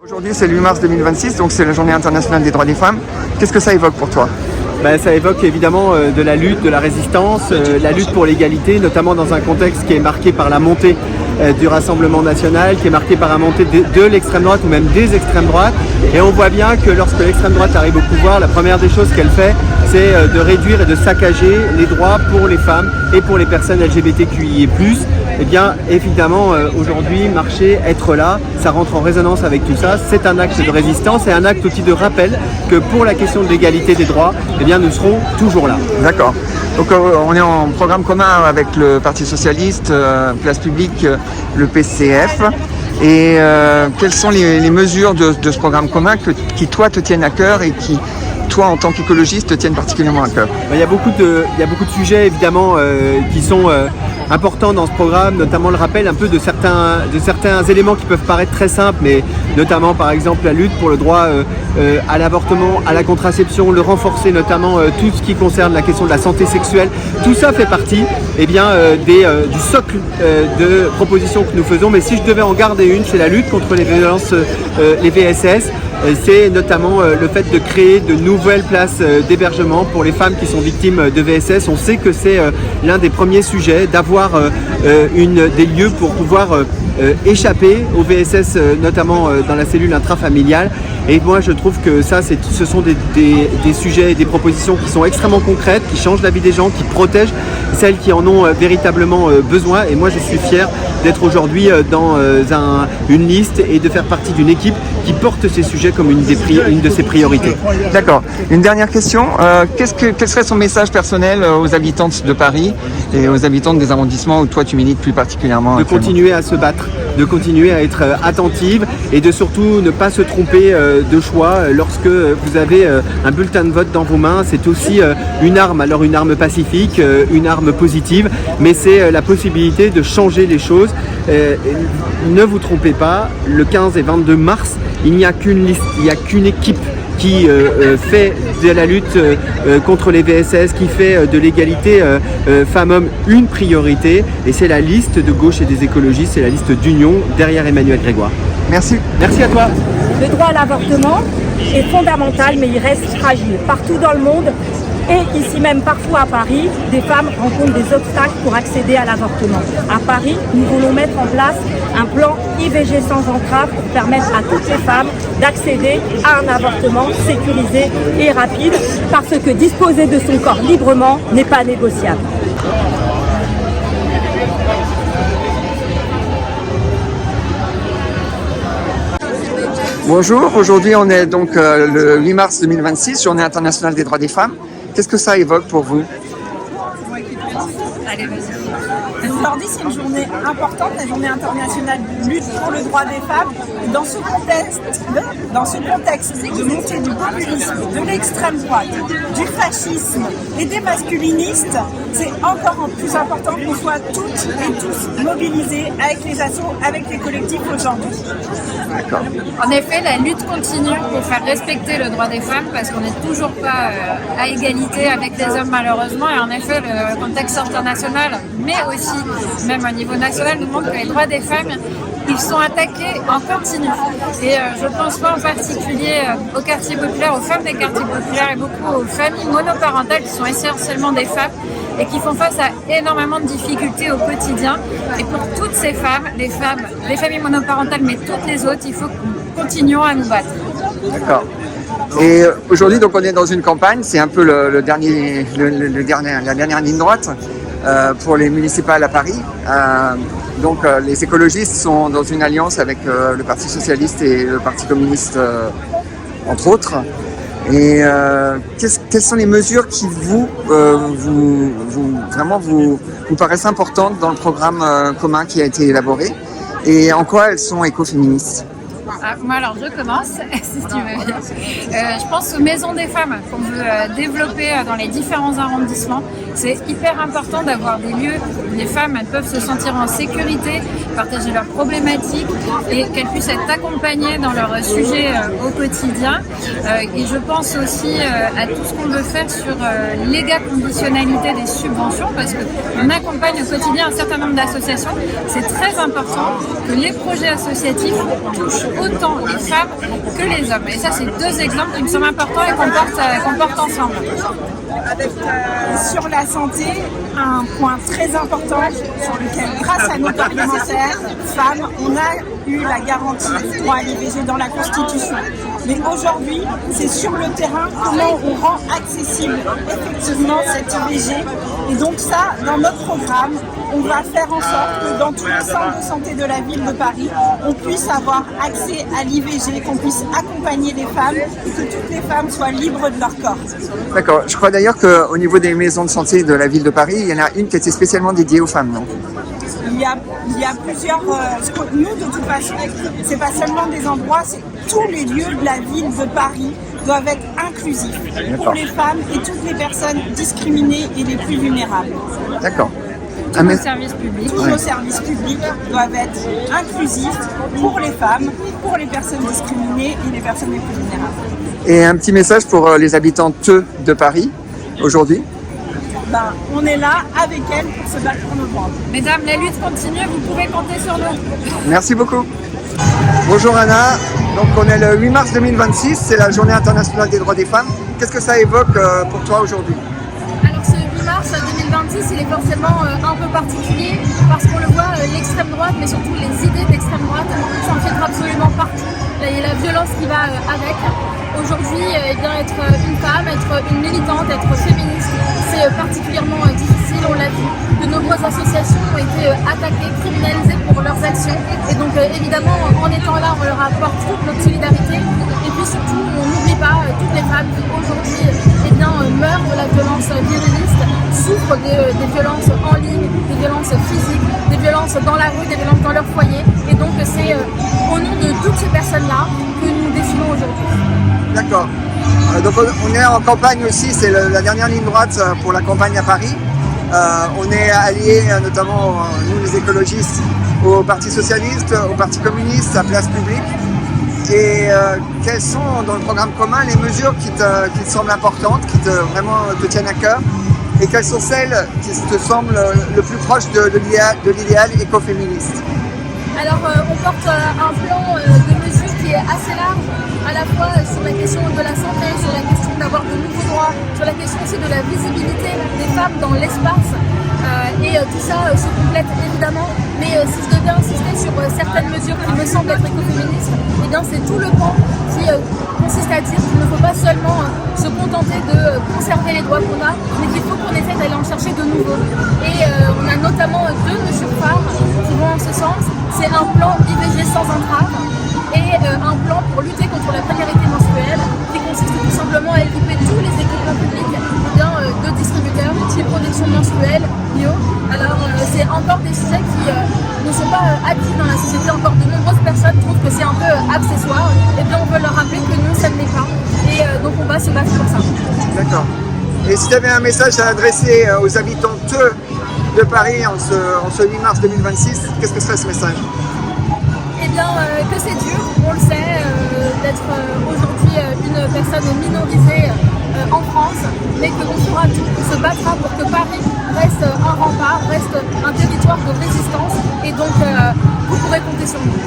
Aujourd'hui, c'est le 8 mars 2026, donc c'est la Journée internationale des droits des femmes. Qu'est-ce que ça évoque pour toi? Ça évoque évidemment de la lutte, de la résistance, la lutte pour l'égalité, notamment dans un contexte qui est marqué par la montée du Rassemblement national, qui est marqué par la montée de l'extrême droite ou même des extrêmes droites. Et on voit bien que lorsque l'extrême droite arrive au pouvoir, la première des choses qu'elle fait, c'est de réduire et de saccager les droits pour les femmes et pour les personnes LGBTQI+. Eh bien, évidemment, aujourd'hui, marcher, être là, ça rentre en résonance avec tout ça. C'est un acte de résistance et un acte aussi de rappel que pour la question de l'égalité des droits, eh bien, nous serons toujours là. D'accord. Donc on est en programme commun avec le Parti Socialiste, Place Publique, le PCF. Et quelles sont les mesures de ce programme commun qui, toi, te tiennent à cœur et qui, toi, en tant qu'écologiste, te tiennent particulièrement à cœur? Il y a beaucoup de sujets, évidemment, qui sont importants dans ce programme, notamment le rappel un peu de certains éléments qui peuvent paraître très simples, mais notamment, par exemple, la lutte pour le droit à l'avortement, à la contraception, le renforcer, notamment tout ce qui concerne la question de la santé sexuelle. Tout ça fait partie du socle de propositions que nous faisons. Mais si je devais en garder une, c'est la lutte contre les violences, les VSS. C'est notamment le fait de créer de nouvelles places d'hébergement pour les femmes qui sont victimes de VSS. On sait que c'est l'un des premiers sujets, d'avoir des lieux pour pouvoir échapper au VSS, notamment dans la cellule intrafamiliale. Et moi, je trouve que ça, ce sont des sujets et des propositions qui sont extrêmement concrètes, qui changent la vie des gens, qui protègent celles qui en ont véritablement besoin. Et moi, je suis fier d'être aujourd'hui dans une liste et de faire partie d'une équipe qui porte ces sujets comme une de ses priorités. D'accord. Une dernière question. Quel serait son message personnel aux habitantes de Paris et aux habitantes des arrondissements où toi tu milites plus particulièrement? De continuer à se battre, de continuer à être attentive et de surtout ne pas se tromper de choix. Lorsque vous avez un bulletin de vote dans vos mains, c'est aussi une arme, alors une arme pacifique, une arme positive, mais c'est la possibilité de changer les choses. Ne vous trompez pas, le 15 et 22 mars, il n'y a qu'une liste, il n'y a qu'une équipe qui fait de la lutte contre les VSS, qui fait de l'égalité femmes-hommes une priorité. Et c'est la liste de gauche et des écologistes, c'est la liste d'union derrière Emmanuel Grégoire. Merci. Merci à toi. Le droit à l'avortement est fondamental, mais il reste fragile. Partout dans le monde, et ici même parfois à Paris, des femmes rencontrent des obstacles pour accéder à l'avortement. À Paris, nous voulons mettre en place un plan IVG sans entrave pour permettre à toutes les femmes d'accéder à un avortement sécurisé et rapide, parce que disposer de son corps librement n'est pas négociable. Bonjour, aujourd'hui on est donc le 8 mars 2026, Journée internationale des droits des femmes. Qu'est-ce que ça évoque pour vous? Allez, vas-y. Aujourd'hui, c'est une journée importante, la journée internationale de lutte pour le droit des femmes. Et dans ce contexte de montée du populisme, de l'extrême droite, du fascisme et des masculinistes, c'est encore plus important qu'on soit toutes et tous mobilisés avec les assos, avec les collectifs aujourd'hui. D'accord. En effet, la lutte continue pour faire respecter le droit des femmes parce qu'on n'est toujours pas à égalité avec les hommes malheureusement. Et en effet, le contexte international, mais aussi même au niveau national, nous montre que les droits des femmes, ils sont attaqués en continu. Et je pense pas en particulier aux quartiers populaires, aux femmes des quartiers populaires et beaucoup aux familles monoparentales qui sont essentiellement des femmes et qui font face à énormément de difficultés au quotidien. Et pour toutes ces femmes, les familles monoparentales, mais toutes les autres, il faut qu'on continue à nous battre. D'accord. Et aujourd'hui, donc, on est dans une campagne, c'est un peu la dernière ligne droite pour les municipales à Paris. Donc les écologistes sont dans une alliance avec le Parti Socialiste et le Parti Communiste, entre autres. Et quelles sont les mesures qui vous paraissent importantes dans le programme commun qui a été élaboré et en quoi elles sont écoféministes? Moi alors je commence, si tu veux bien. Je pense aux maisons des femmes qu'on veut développer dans les différents arrondissements. C'est hyper important d'avoir des lieux où les femmes elles peuvent se sentir en sécurité, partager leurs problématiques et qu'elles puissent être accompagnées dans leurs sujets au quotidien. Et je pense aussi à tout ce qu'on veut faire sur l'égaconditionnalité des subventions parce qu'on accompagne au quotidien un certain nombre d'associations. C'est très important que les projets associatifs touchent autant les femmes que les hommes. Et ça, c'est deux exemples qui me semblent importants et qu'on porte ensemble. Sur la santé, un point très important sur lequel, grâce à nos parlementaires femmes, on a eu la garantie du droit à l'IVG dans la Constitution. Mais aujourd'hui, c'est sur le terrain comment on rend accessible effectivement cette IVG. Et donc ça, dans notre programme, on va faire en sorte que dans tous les centres de santé de la ville de Paris, on puisse avoir accès à l'IVG, qu'on puisse accompagner les femmes et que toutes les femmes soient libres de leur corps. D'accord. Je crois d'ailleurs qu'au niveau des maisons de santé de la ville de Paris, il y en a une qui était spécialement dédiée aux femmes, non? Il y a plusieurs... nous, de toute façon, c'est pas seulement des endroits, c'est tous les lieux de la ville de Paris doivent être inclusifs pour les femmes et toutes les personnes discriminées et les plus vulnérables. D'accord. Tous nos services publics. Tous nos services publics doivent être inclusifs pour les femmes, pour les personnes discriminées et les personnes les plus vulnérables. Et un petit message pour les habitantes de Paris aujourd'hui? On est là avec elles pour se battre pour nos droits. Mesdames, la lutte continue, vous pouvez compter sur nous. Merci beaucoup. Bonjour Anna, donc on est le 8 mars 2026, c'est la journée internationale des droits des femmes. Qu'est-ce que ça évoque pour toi aujourd'hui? Alors ce 8 mars 2026, il est forcément un peu particulier parce qu'on le voit, l'extrême droite, mais surtout les idées d'extrême droite s'infiltrent absolument partout. Là, il y a la violence qui va avec. Aujourd'hui, être une femme, être une militante, être féministe, c'est particulièrement difficile, on l'a vu. De nombreuses associations ont été attaquées, criminalisées pour leurs actions. Et donc évidemment, en étant là, on leur apporte toute notre solidarité. Et puis surtout, on n'oublie pas toutes les femmes qui aujourd'hui meurent de la violence viriliste, souffrent des violences en ligne, des violences physiques, des violences dans la rue, des violences dans leur foyer. Et donc c'est au nom de toutes ces personnes-là que nous défilons aujourd'hui. D'accord. Donc on est en campagne aussi, c'est la dernière ligne droite pour la campagne à Paris. On est alliés notamment, nous les écologistes, au Parti Socialiste, au Parti Communiste, à Place Publique. Et quelles sont dans le programme commun les mesures qui te semblent importantes, qui vraiment te tiennent à cœur? Et quelles sont celles qui te semblent le plus proches de l'idéal écoféministe? Alors on porte un plan de mesures qui est assez large, à la fois sur la question de la santé, sur la question d'avoir de nouveaux droits, sur la question aussi de la visibilité des femmes dans l'espace. Et tout ça se complète évidemment, mais si je devais insister sur certaines mesures qui me semblent être écoféministes, eh bien c'est tout le pan qui consiste à dire qu'il ne faut pas seulement se contenter de conserver les droits qu'on a, mais qu'il faut qu'on essaie d'aller en chercher de nouveaux. Et on a notamment deux mesures phares qui vont en ce sens. C'est un plan IVG sans entrave et un plan pour lutter contre la précarité menstruelle qui consiste tout simplement à équiper tous les équipements publics de distributeurs de protection menstruelle, bio. Alors c'est encore des sujets qui ne sont pas acquis dans la société. Encore de nombreuses personnes trouvent que c'est un peu accessoire. Et bien on veut leur rappeler que non, ça ne l'est pas. Et donc on va se battre pour ça. D'accord. Et si tu avais un message à adresser aux habitants de Paris en ce 8 mars 2026, qu'est-ce que serait ce message? Eh bien, que c'est dur, on le sait, d'être aujourd'hui une personne minorisée en France, mais que l'on fera tout, on se battra pour que Paris reste un rempart, reste un territoire de résistance, et donc vous pourrez compter sur nous.